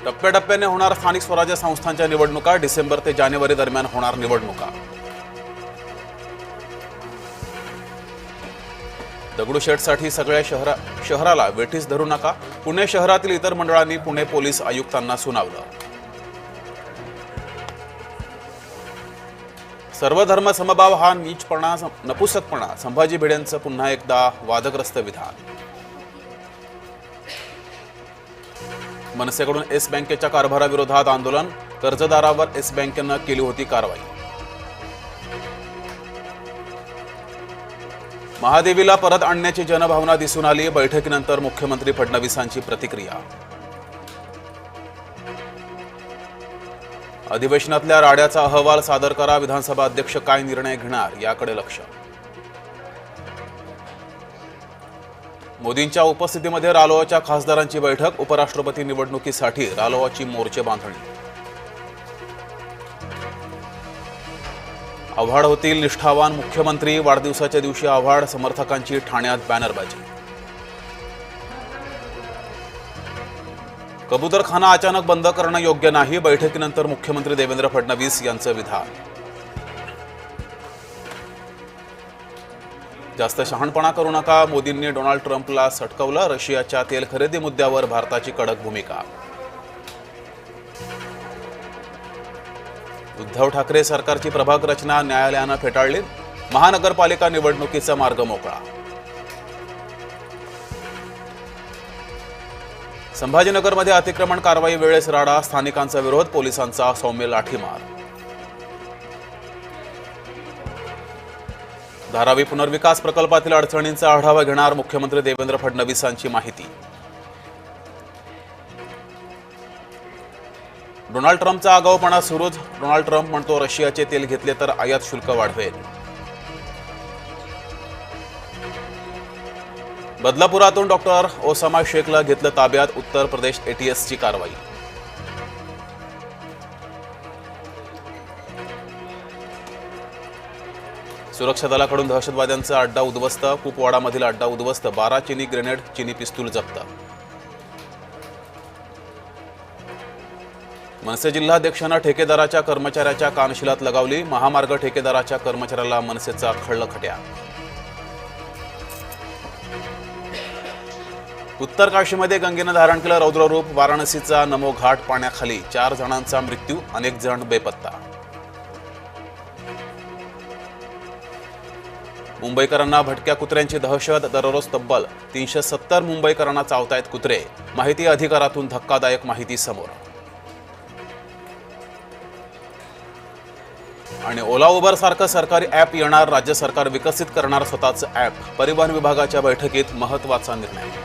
टप्प्याटप्प्याने होणार स्थानिक स्वराज्य संस्थांच्या निवडणुका। डिसेंबर ते जानेवारी दरम्यान होणार निवडणुका। दगडूशेठसाठी सगळ्या शहराला वेठीस धरू नका। पुणे शहरातील इतर मंडळांनी पुणे पोलीस आयुक्तांना सुनावलं। सर्वधर्म समभाव हा नीचपणा नपुसकपणा। संभाजी भिडेंचं पुन्हा एकदा वादग्रस्त विधान। मनसेकडून येस बँकेच्या कारभाराविरोधात आंदोलन। कर्जदारावर येस बँकेनं केली होती कारवाई। महादेवीला परत आणण्याची जनभावना दिसून आली। बैठकीनंतर मुख्यमंत्री फडणवीसांची प्रतिक्रिया। अधिवेशनातल्या राड्याचा अहवाल सादर करा। विधानसभा अध्यक्ष काय निर्णय घेणार याकडे लक्ष। मोदींच्या उपस्थितीमध्ये रालोआच्या खासदारांची बैठक। उपराष्ट्रपती निवडणुकीसाठी रालोआची मोर्चे बांधणी। आव्हाड होतील निष्ठावान मुख्यमंत्री। वाढदिवसाच्या दिवशी आव्हाड समर्थकांची ठाण्यात बॅनरबाजी। कबूतरखाना अचानक बंद करणं योग्य नाही। बैठकीनंतर मुख्यमंत्री देवेंद्र फडणवीस यांचं विधान। जास्त शहाणपणा करू नका। मोदींनी डोनाल्ड ट्रम्पला सटकवलं। रशियाच्या तेल खरेदी मुद्द्यावर भारताची कडक भूमिका। उद्धव ठाकरे सरकारची प्रभाग रचना न्यायालयानं फेटाळली। महानगरपालिका निवडणुकीचा मार्ग मोकळा। संभाजीनगरमध्ये अतिक्रमण कारवाई वेळेस राडा। स्थानिकांचा विरोध। पोलिसांचा सौम्य लाठीमार। धारावी पुनर्विकास प्रकल्पातील अडचणींचा आढावा घेणार मुख्यमंत्री देवेंद्र फडणवीसांची माहिती। डोनाल्ड ट्रम्पचा आगाऊपणा सुरूच। डोनाल्ड ट्रम्प म्हणतो रशियाचे तेल घेतले तर आयात शुल्क वाढवेल। बदलापुरातून डॉक्टर ओसामा शेखला घेतलं ताब्यात। उत्तर प्रदेश एटीएसची कारवाई। सुरक्षा दलाकडून दहशतवाद्यांचा अड्डा उद्ध्वस्त। कुपवाडामधील अड्डा उद्ध्वस्त। 12 चिनी ग्रेनेड, चिनी पिस्तूल जप्त। मनसे जिल्हाध्यक्षांना ठेकेदाराच्या कर्मचाऱ्याच्या कानशिलात लगावली। महामार्ग ठेकेदाराच्या कर्मचाऱ्याला मनसेचा खळखट्या। उत्तर काशीमध्ये गंगेनं धारण केलं रौद्ररूप। वाराणसीचा नमो घाट पाण्याखाली। 4 जणांचा मृत्यू, अनेक जण बेपत्ता। मुंबईकरांना भटक्या कुत्र्यांची दहशत। दररोज तब्बल 370 मुंबईकरांना चावतायत कुत्रे। माहिती अधिकारातून धक्कादायक माहिती समोर। आणि ओला उबर सारखं सरकारी ॲप येणार। राज्य सरकार विकसित करणार स्वतःचं ॲप। परिवहन विभागाच्या बैठकीत महत्त्वाचा निर्णय।